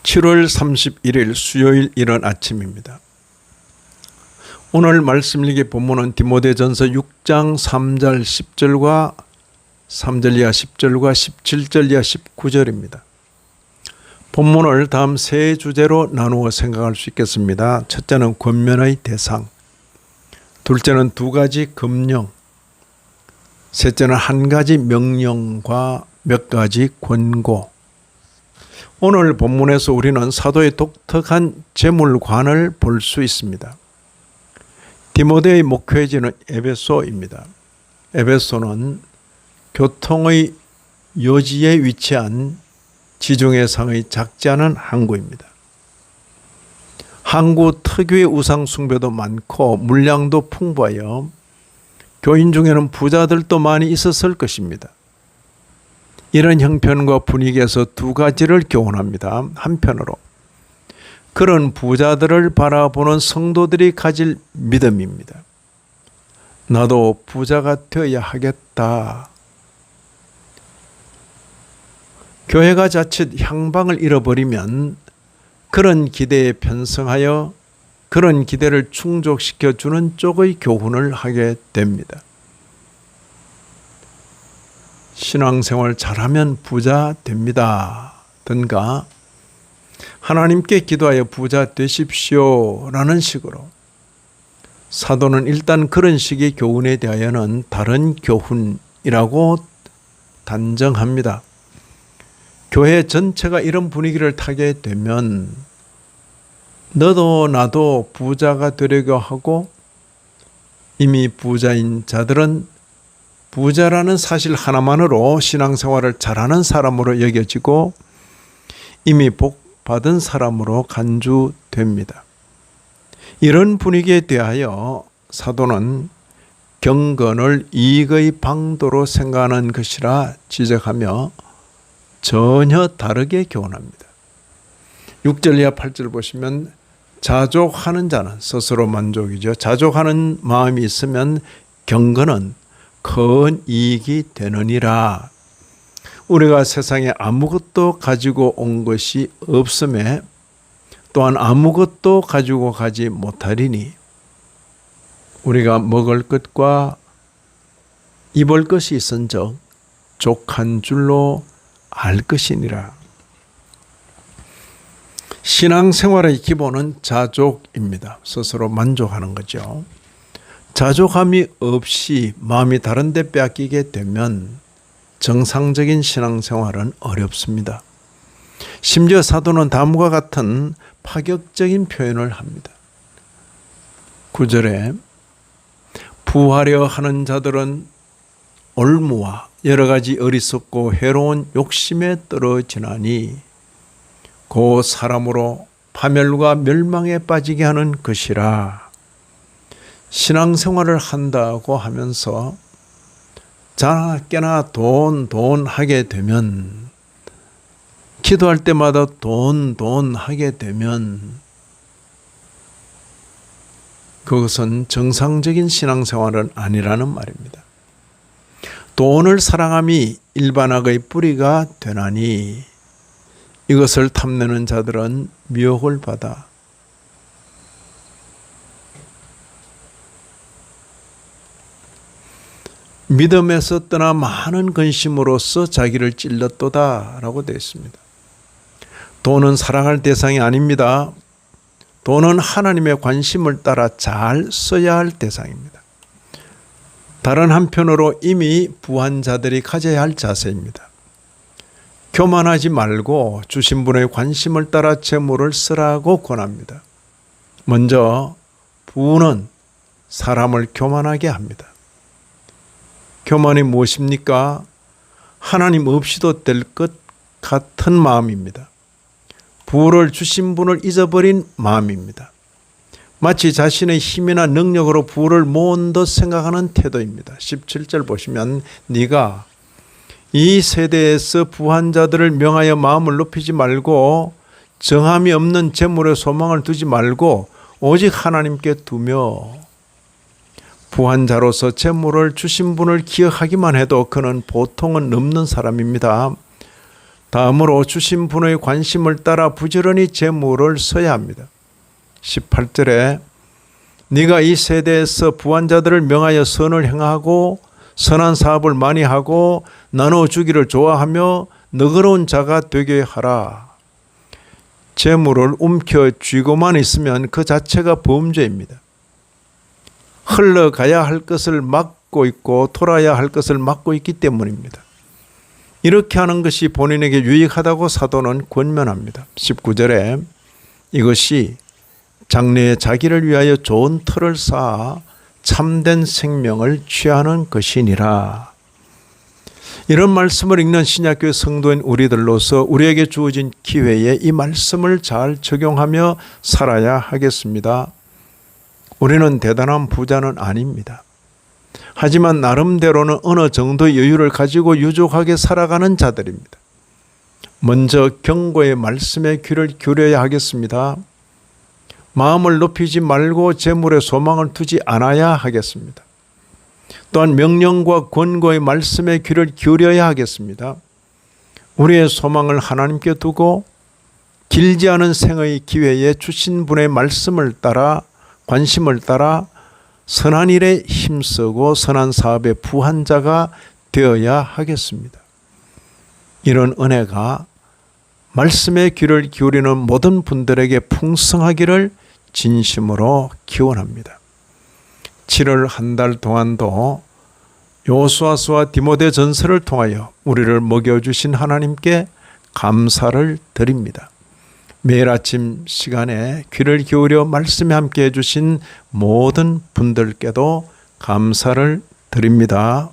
7월 31일 수요일 이른 아침입니다. 오늘 말씀 읽기 본문은 디모데전서 6장 3절 10절과 3절 이하 10절과 17절 이하 19절입니다. 본문을 다음 세 주제로 나누어 생각할 수 있겠습니다. 첫째는 권면의 대상, 둘째는 두 가지 금령, 셋째는 한 가지 명령과 몇 가지 권고. 오늘 본문에서 우리는 사도의 독특한 재물관을 볼 수 있습니다. 디모데의 목회지는 에베소입니다. 에베소는 교통의 요지에 위치한 지중해 상의 작지 않은 항구입니다. 항구 특유의 우상 숭배도 많고 물량도 풍부하여 교인 중에는 부자들도 많이 있었을 것입니다. 이런 형편과 분위기에서 두 가지를 교훈합니다. 한편으로 그런 부자들을 바라보는 성도들이 가질 믿음입니다. 나도 부자가 되어야 하겠다. 교회가 자칫 향방을 잃어버리면 그런 기대에 편승하여 그런 기대를 충족시켜주는 쪽의 교훈을 하게 됩니다. 신앙생활 잘하면 부자 됩니다. 든가 하나님께 기도하여 부자 되십시오 라는 식으로 사도는 일단 그런 식의 교훈에 대하여는 다른 교훈이라고 단정합니다. 교회 전체가 이런 분위기를 타게 되면 너도 나도 부자가 되려고 하고 이미 부자인 자들은 부자라는 사실 하나만으로 신앙생활을 잘하는 사람으로 여겨지고 이미 복받은 사람으로 간주됩니다. 이런 분위기에 대하여 사도는 경건을 이익의 방도로 생각하는 것이라 지적하며 전혀 다르게 교훈합니다. 6절 이하 8절 보시면 자족하는 자는 스스로 만족이죠. 자족하는 마음이 있으면 경건은 큰 이익이 되느니라. 우리가 세상에 아무것도 가지고 온 것이 없음에 또한 아무것도 가지고 가지 못하리니 우리가 먹을 것과 입을 것이 있은즉 족한 줄로 알 것이니라. 신앙생활의 기본은 자족입니다. 스스로 만족하는 거죠. 자족함이 없이 마음이 다른 데 빼앗기게 되면 정상적인 신앙생활은 어렵습니다. 심지어 사도는 다음과 같은 파격적인 표현을 합니다. 9절에 부하려 하는 자들은 올무와 여러 가지 어리석고 해로운 욕심에 떨어지나니 그 사람으로 파멸과 멸망에 빠지게 하는 것이라. 신앙생활을 한다고 하면서 자나깨나 돈 하게 되면 기도할 때마다 돈 하게 되면 그것은 정상적인 신앙생활은 아니라는 말입니다. 돈을 사랑함이 일반악의 뿌리가 되나니 이것을 탐내는 자들은 미혹을 받아 믿음에서 떠나 많은 근심으로써 자기를 찔렀도다 라고 되어 있습니다. 돈은 사랑할 대상이 아닙니다. 돈은 하나님의 관심을 따라 잘 써야 할 대상입니다. 다른 한편으로 이미 부한 자들이 가져야 할 자세입니다. 교만하지 말고 주신 분의 관심을 따라 재물을 쓰라고 권합니다. 먼저 부는 사람을 교만하게 합니다. 교만이 무엇입니까? 하나님 없이도 될 것 같은 마음입니다. 부를 주신 분을 잊어버린 마음입니다. 마치 자신의 힘이나 능력으로 부를 모은 듯 생각하는 태도입니다. 17절 보시면 네가 이 세대에서 부한 자들을 명하여 마음을 높이지 말고 정함이 없는 재물에 소망을 두지 말고 오직 하나님께 두며 부한 자로서 재물을 주신 분을 기억하기만 해도 그는 보통은 넘는 사람입니다. 다음으로 주신 분의 관심을 따라 부지런히 재물을 써야 합니다. 18절에 네가 이 세대에서 부한 자들을 명하여 선을 행하고 선한 사업을 많이 하고 나눠주기를 좋아하며 너그러운 자가 되게 하라. 재물을 움켜쥐고만 있으면 그 자체가 범죄입니다. 흘러가야 할 것을 막고 있고 돌아야 할 것을 막고 있기 때문입니다. 이렇게 하는 것이 본인에게 유익하다고 사도는 권면합니다. 19절에 이것이 장래에 자기를 위하여 좋은 터를 쌓아 참된 생명을 취하는 것이니라. 이런 말씀을 읽는 신약교회 성도인 우리들로서 우리에게 주어진 기회에 이 말씀을 잘 적용하며 살아야 하겠습니다. 우리는 대단한 부자는 아닙니다. 하지만 나름대로는 어느 정도의 여유를 가지고 유족하게 살아가는 자들입니다. 먼저 경고의 말씀에 귀를 기울여야 하겠습니다. 마음을 높이지 말고 재물에 소망을 두지 않아야 하겠습니다. 또한 명령과 권고의 말씀에 귀를 기울여야 하겠습니다. 우리의 소망을 하나님께 두고 길지 않은 생의 기회에 주신 분의 말씀을 따라 관심을 따라 선한 일에 힘쓰고 선한 사업에 부한 자가 되어야 하겠습니다. 이런 은혜가 말씀에 귀를 기울이는 모든 분들에게 풍성하기를 진심으로 기원합니다. 7월 한 달 동안도 여호수아서와 디모데 전서를 통하여 우리를 먹여주신 하나님께 감사를 드립니다. 매일 아침 시간에 귀를 기울여 말씀에 함께 해주신 모든 분들께도 감사를 드립니다.